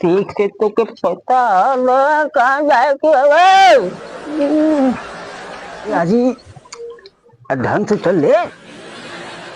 ठीक से तो के पता ना कहाँ जाए के हवे। आजी ढंग से चल ले।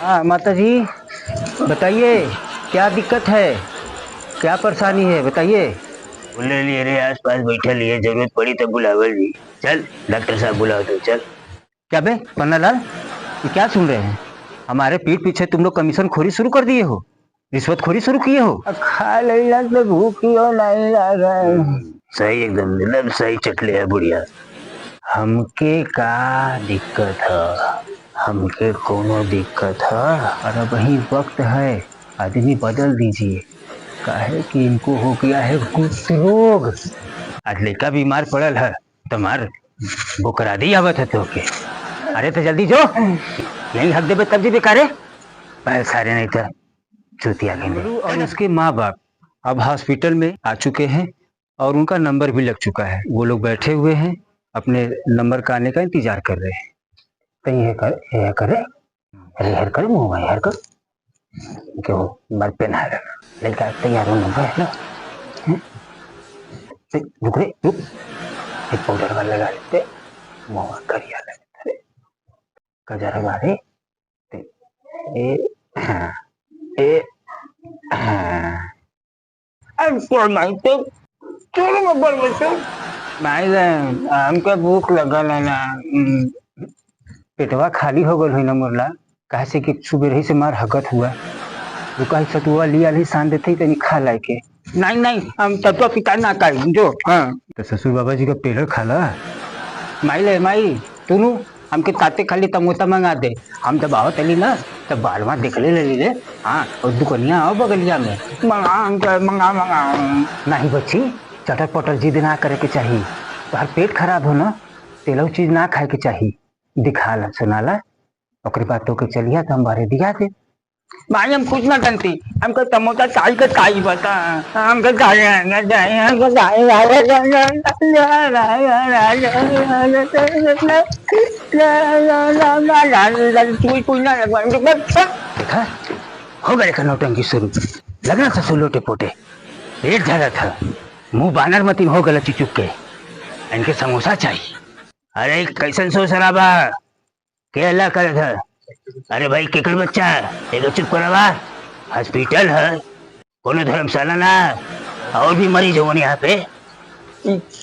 हाँ माता जी बताइए क्या दिक्कत है, क्या परेशानी है बताइए। बोले लिए रे आस पास बैठे लिए जरूरत पड़ी तो बुलावल जी। चल डॉक्टर साहब बुलाओ तो चल। क्या बे पन्नालाल, ये क्या सुन रहे हैं? हमारे पीठ पीछे तुम लोग कमीशन खोरी शुरू कर दिए हो, रिश्वत खोरी शुरू किए हो। खा लेला तो भूखियो नहीं लगे। सही एकदम मतलब सही चटले है बुढ़िया। हमके का दिक्कत है? हमके कोनो दिक्कत है? और अब वही वक्त है, आदमी बदल दीजिए, काहे कि इनको हो गया है कुष्ठ रोग। आज लड़का बीमार पड़ल है, तुम्हार बुकरा दी आवत है तो के। अरे तो जल्दी जो, यही हक देवे तब जी बेकारे। भाई सारे नहीं था चूतिया के और उसके माँ बाप अब हॉस्पिटल में आ चुके हैं और उनका नंबर भी लग चुका है। वो लोग बैठे हुए हैं, अपने नंबर का आने का इंतजार कर रहे हैं। तो ये करे अरे हेर करे मुंह में हेर कर क्यों मर पे ना लड़का तैयार होना है ना। रुक रे रुक, एक पाउडर वाला लगा लेते मुंह करिया लगते कजरा वाले ए हाँ ए हाँ और मैं तो चलो मैं बढ़ बचो। भाई हमका भूख लगल है ना, पेटवा खाली हो गल हुई ना मोरला, कहे से कि सुबह ही से मार हकत हुआ। रुका सतुआ लिया ली सान देते ही तनी खा लाए के। नहीं नहीं हम तत्व पिता ना करें जो। हाँ तो ससुर बाबा जी का पेड़र खाला। माई ले माई तू हमके ताते खाली तमोता मंगा दे। हम जब आओ तली ना तब बारवा देख ले ले। हाँ और दुकानिया आओ बगलिया में मंगा मंगा मंगा। नहीं बच्ची, चटर पटर जिद ना करे के चाहिए। तो हर पेट खराब हो ना, तेलव चीज ना खाए के चाहिए। दिखा ला सुनाला ओकरी बात तो के चलिया तो हम बारे दिखा दे। भाई हम कुछ ना करती, हमको तमोता चाय का चाय बता। हमको जाए ना जाए हमको देखा हो गए नौटंकी शुरू, लगना था सोलोटे पोटे, पेट झड़ा था, मुंह बानर मतीन हो गला चिचुक के। इनके समोसा चाहिए। अरे कैसन सो शराबा के अल्लाह करे था। अरे भाई केकर बच्चा एक चुप करवा, हॉस्पिटल है कोनो धर्मशाला ना, और भी मरीज हो यहाँ पे।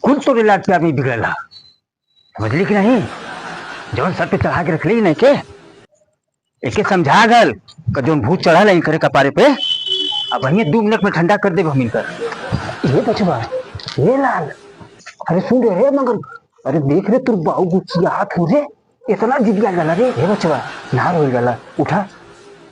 कुल तो इलाज पे आदमी बिगड़ला, समझली कि नहीं? जौन सर पे चढ़ा के रख ली नहीं के एके समझा गल का जौन भूत चढ़ा नहीं करे कपारे पे, अब वही 2 मिनट में ठंडा कर दे हम कर। ये बचवा ये लाल, अरे सुन रे मगर, अरे देख रे तू बाऊ गुचिया हाथ हो रे, इतना जिदिया गला रे। हे बचवा ना रोई गला, उठा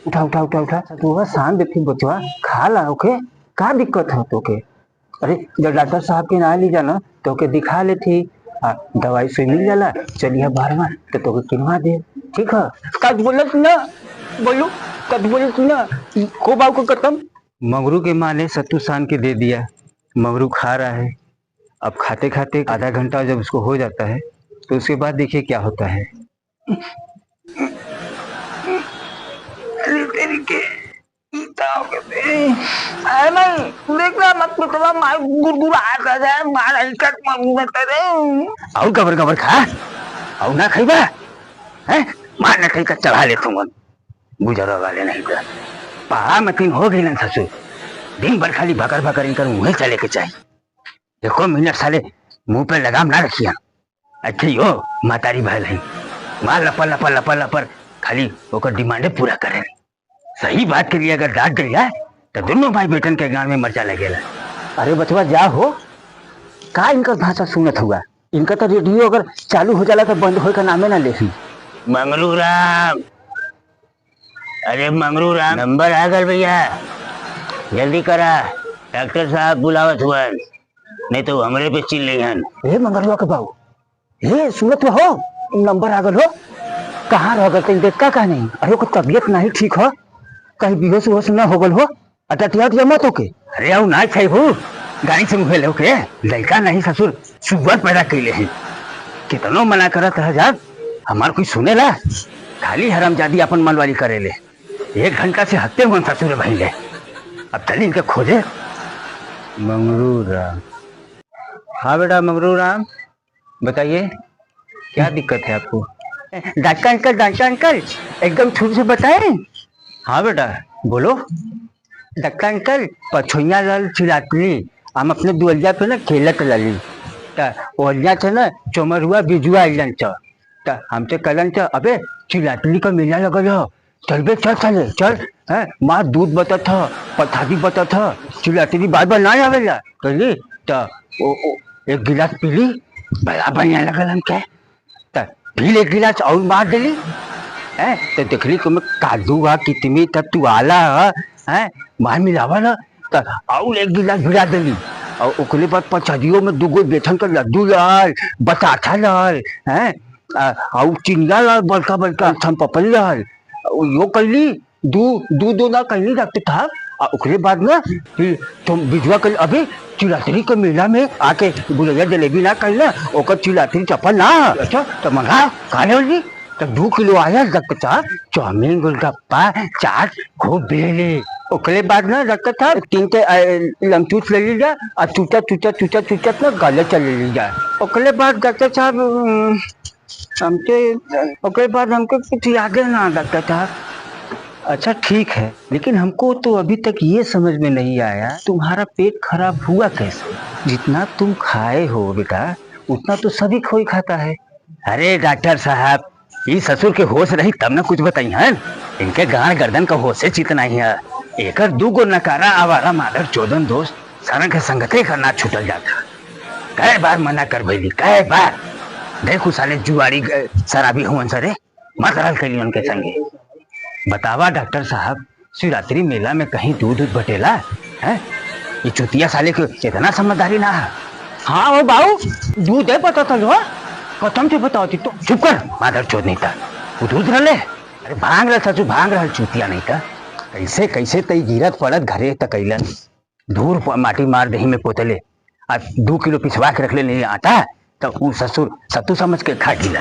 उठा उठा उठा उठा तू शांत देखी बचवा, खा ला ओके, का दिक्कत है तो के? अरे जब डॉक्टर साहब के ना ली जाना तो के दिखा ले थी, दवाई से मिल जाला, चलिए बारवा तो के किनवा दे, ठीक है? कद बोलत ना बोलू, कद बोलत ना को बाव को खत्म। मंगरू के माँ ने सत्तू सान के दे दिया, मंगरू खा रहा है। अब खाते खाते आधा घंटा जब उसको हो जाता है तो उसके बाद देखिए क्या होता है। देखना मत पिटवा मार गुड़गुड़ा कर दे मार इकट मत करे। और गबर गबर खा और ना खाइबा है, मार ना खाई का चढ़ा ले तुम गुजरो वाले नहीं तो पहाड़ा मतीन हो गई ना ससुर। दिन भर खाली भकर भकर इनकर मुँह चले के चाहिए। देखो मिनट साले मुंह पे लगाम ना रखिया। अच्छी हो मातारी भाई नहीं, मार लपर लपर लपर लपर खाली होकर डिमांडे पूरा करे। सही बात के लिए अगर डांट गया तो दोनों भाई बेटन के गांव में मर्चा लगेला। अरे बचवा जा हो, का इनका भाषा सुनत हुआ? इनका तो रेडियो अगर चालू हो जाला तो बंद हो का नामे ना लेही। मंगरू राम, अरे मंगरू राम नंबर आ गल भैया, जल्दी करा, डॉक्टर साहब बुलावत हुआ नहीं तो हमरे पे चिल्ल हन। ए मंगरुआ के बाबू, ए सुनत हो नंबर आ गल हो, कहाँ रह गल देख का नहीं? अरे को तबियत नहीं ठीक हो, कहीं बेहोश वोश ना हो गल हो, अटटिया मत हो के। अरे आओ ना खाई हो, गाड़ी से मुहे के लड़का नहीं ससुर सुगर पैदा कैले हैं। कितनो मना करत रह जा, हमार कोई सुनेला? खाली हरामजादी अपन मनवाली करेले। 1 घंटा से हत्ते हुए ससुर भइले, अब चली इनके खोजे। मंगरू राम। हाँ बेटा मंगरू राम, बताइए क्या दिक्कत है आपको? डॉक्टर अंकल एकदम ठीक से बताएं। हाँ बेटा बोलो। डॉक्टर अंकल पछुइया लाल चिरातली हम अपने दुअलिया पे ना खेलत लली त ओलिया थे ना चोमरुआ बिजुआ आइलन छ त हमसे कलन छ अबे चिरातली का मेला लगल हो, चल बे चल चले चल है माँ दूध बता था पथादी बता था चिरातली बार बार ना आवेला कहली त ओ एक गिलास पीली बड़ा बढ़िया लगल हमके त फिर एक गिलास और मार देली है तो देखली कि मैं काजू बा कितनी तब तू आला है मार मिलावा ना तो और एक गिलास भिड़ा देली और ओकरे बाद पछदियों में दूगो बेसन का लड्डू लाल बताथा लाल है और चिनिया लाल बड़का बड़का थम पपल लाल यो कैली दू दू दो ना कैली रखते था और ओकरे बाद ना फिर तुम बिजवा कल अभी चिरातरी के मेला में आके बुलैया जलेबी ना कल ना ओकर चिरातरी चप्पल ना अच्छा तो मंगा काले होली तो 2 किलो आया रखता चाउमीन गोलगप्पा चाट खूब बेले ओकरे बाद ना रखता 3 के लमचूस ले लीजा और चूचा चूचा चूचा चूचा ना गले चले लीजा ओकरे बाद डॉक्टर साहब हमके ओकरे बाद हमको कुछ आगे ना डॉक्टर साहब। अच्छा ठीक है, लेकिन हमको तो अभी तक ये समझ में नहीं आया तुम्हारा पेट खराब हुआ कैसे? जितना तुम खाए हो बेटा उतना तो सभी कोई खाता है। अरे डॉक्टर साहब ये ससुर के होश रही तब न कुछ बताई है, इनके गांड गर्दन का होश से चित नहीं है। एकर 2 गो नकारा आवारा मादर चोदन दोस्त सारा के संगते करना छूटल जाता। कई बार मना कर भैली, कई बार देखो साले जुआरी शराबी हुआ सरे मत रहल कैली उनके संगे। बतावा डॉक्टर साहब, शिवरात्रि मेला में कहीं दूध दूध बटेला है? ये चुतिया साले को इतना समझदारी ना है। हाँ वो बाबू दूध है पता था जो कसम से बताओ तो चुप कर मादर चोद नहीं था वो दूध रहे। अरे भांग रहा सचू भांग रहा चुतिया नहीं था। कैसे कैसे तई गिरत पड़त घरे तक कैलन धूर माटी मार दही में पोतले और 2 किलो पिछवा के रख ले नहीं आता तो वो ससुर सत्तू समझ के खा गिला।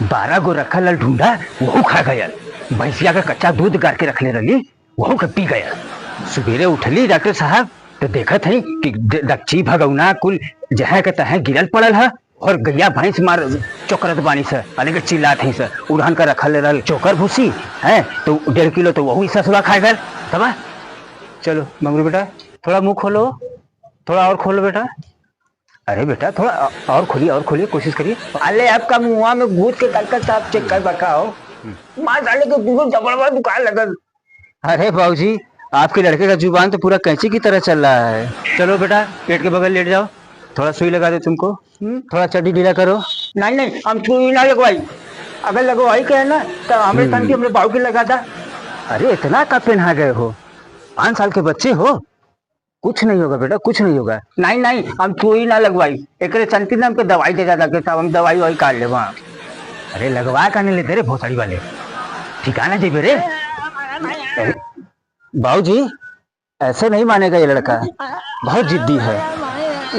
12 गो रखा लल ढूंढा वहू खा गया। भैंसिया का कच्चा दूध गार के रख ले रही वहू के पी गया। सवेरे उठली डॉक्टर साहब तो देखत है कि दक्षी भगौना कुल जहाँ के तहाँ गिरल पड़ल है और गैया भैंस मार चोकरत बानी से अलग चिल्लात है सर उड़ान का रखल रहा चोकर भूसी है तो 1.5 किलो तो वही ससुरा खाए गल तब। चलो मंगरू बेटा थोड़ा मुंह खोलो, थोड़ा और खोलो बेटा। अरे बेटा थोड़ा और खोलिए कोशिश करिए। अरे आपका मुँह में घूस के डॉक्टर साहब चेक कर बकाओ माँ साले को दूध जबरवा दुकान लगल। अरे बाबूजी आपके लड़के का जुबान तो पूरा कैंची की तरह चल रहा है। चलो बेटा पेट के बगल लेट जाओ, थोड़ा सुई लगा दे तुमको, थोड़ा चड्डी ढीला करो। नहीं हम सुई ना लगवाई, अगर लगवाई के है ना तो हमारे तन की हमने बाबू के लगा था। अरे इतना का पहना गए हो, 5 साल के बच्चे हो, कुछ नहीं होगा बेटा कुछ नहीं होगा। नहीं हम सुई ना लगवाई एक संती ने हमको दवाई दे जाता कि हम दवाई वही काट ले वहाँ। अरे लगवा करने लेते रे भोसड़ी वाले, ठिकाना दे रे। बाबूजी ऐसे नहीं मानेगा ये लड़का, बहुत जिद्दी है,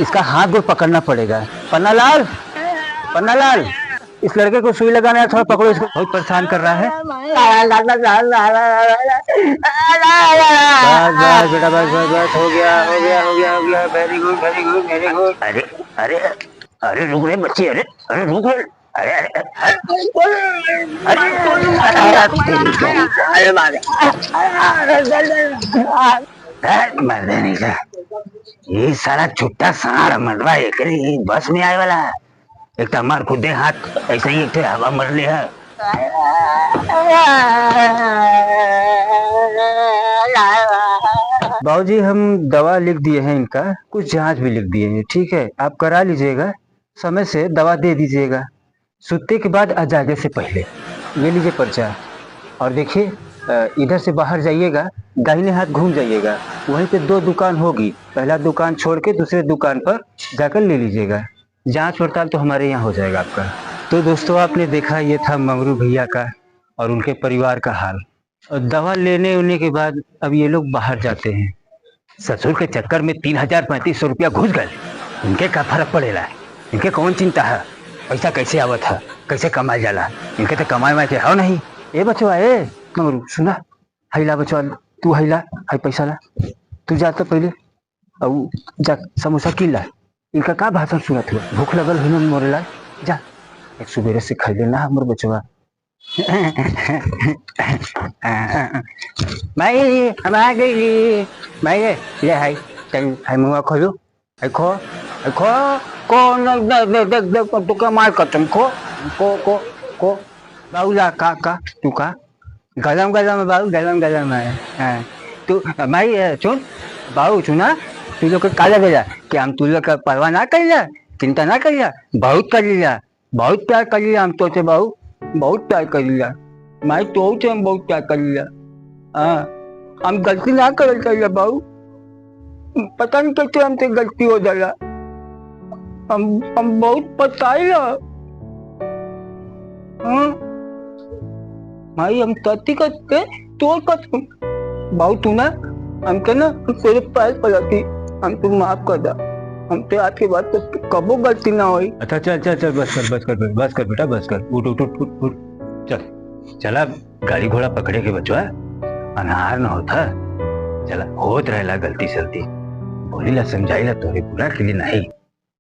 इसका हाथ गोड़ पकड़ना पड़ेगा। पन्नालाल इस लड़के को सुई लगाना है, थोड़ा पकड़ो, इसको बहुत परेशान कर रहा है। बस बेटा बस हो गया वेरी गुड। अरे रुक रे बच्चे, अरे रुक रे, मरने नहीं था ये सारा छुट्टा सारा मरवा एक बस में आए वाला। एक तो हमार खुदे हाथ ऐसे ही एक हवा मर ले है। बाबूजी हम दवा लिख दिए हैं, इनका कुछ जांच भी लिख दिए हैं, ठीक है आप करा लीजिएगा, समय से दवा दे दीजिएगा, सुतने के बाद अजागे से पहले। ये लीजिए पर्चा और देखिए इधर से बाहर जाइएगा, दाहिने हाथ घूम जाइएगा, वहीं पे 2 दुकान होगी, पहला दुकान छोड़ के दूसरे दुकान पर जाकर ले लीजिएगा। जांच पड़ताल तो हमारे यहाँ हो जाएगा आपका। तो दोस्तों आपने देखा ये था मंगरू भैया का और उनके परिवार का हाल। और दवा लेने उन्ने के बाद अब ये लोग बाहर जाते हैं। ससुर के चक्कर में 3035 रुपया घुस गए, इनके क्या फर्क पड़ेला, इनके कौन चिंता है, पैसा कैसे आवत है, कैसे कमाया जाला, इनके तो कमाए के हो नहीं। ए बचवा ए मंगरू सुना, हैला बचवा तू हैला है पैसा ला, तू जाता पहले अब जा समोसा किला इनका का भाषण सुनत हुआ भूख लगल हुई न मोरेला जा एक सुबेरे से खाई लेना हमर बचवा भाई हम आ गई भाई ये हाय चल हाय मुआ खोलो हाय खो कौन देख तू का मार कटम को बाउला का तू का गलम बाबू गलम है हाँ। तू भाई सुन बाबू सुना तू लोग का लगेगा कि हम तू लोग का परवाह ना करिया चिंता ना करिया बहुत कर लिया बहुत प्यार कर लिया हम तो से बाबू बहुत प्यार कर लिया मैं तो से हम बहुत प्यार कर लिया हाँ हम गलती ना कर चाहिए बाबू पता नहीं कैसे हमसे गलती हो जाला हम बहुत पछताए हाँ भाई हम तती करते तो कसम बहुत तू ना हमके ना तेरे पैर पड़ती हम तुम माफ कर दा हम तो आज के बाद तो कबो गलती ना हुई। अच्छा चल बस कर बेटा बस कर उठ चल चला गाड़ी घोड़ा पकड़े के बचवा अनहार न होता चला होत रहेला गलती सलती बोली ला समझाई ला तोरे पूरा के लिए नहीं